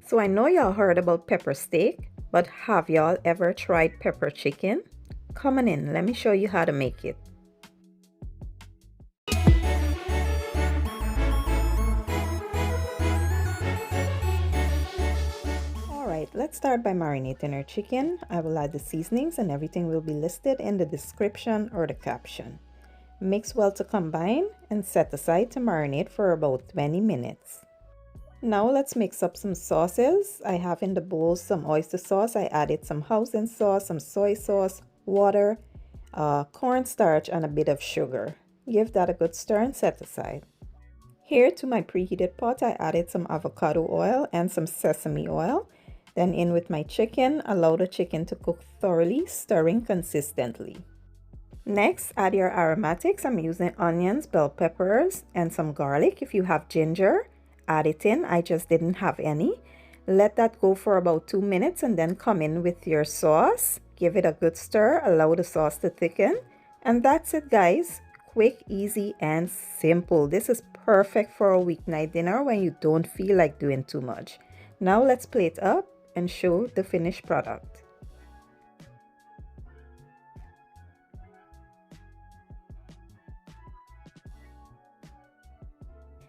So I know y'all heard about pepper steak, but have y'all ever tried pepper chicken? Come on in, let me show you how to make it. Alright, let's start by marinating our chicken. I will add the seasonings and everything will be listed in the description or the caption. Mix well to combine and set aside to marinate for about 20 minutes. Now let's mix up some sauces. I have in the bowl some oyster sauce. I added some hoisin sauce, some soy sauce, water, cornstarch, and a bit of sugar. Give that a good stir and set aside. Here to my preheated pot, I added some avocado oil and some sesame oil. Then in with my chicken, allow the chicken to cook thoroughly, stirring consistently. Next, add your aromatics. I'm using onions, bell peppers, and some garlic. If you have ginger, add it in. I just didn't have any. Let that go for about 2 minutes and then come in with your sauce. Give it a good stir, allow the sauce to thicken. And that's it, guys. Quick, easy, and simple. This is perfect for a weeknight dinner when you don't feel like doing too much. Now let's plate up and show the finished product.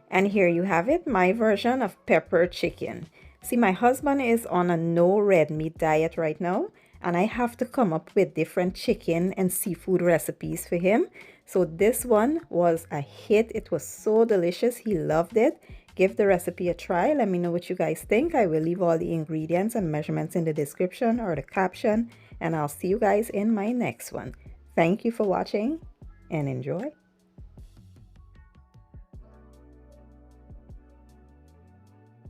And here you have it, my version of pepper chicken. See, my husband is on a no red meat diet right now, and I have to come up with different chicken and seafood recipes for him. So this one was a hit. It was so delicious. He loved it. Give the recipe a try. Let me know what you guys think. I will leave all the ingredients and measurements in the description or the caption, and I'll see you guys in my next one. Thank you for watching and enjoy.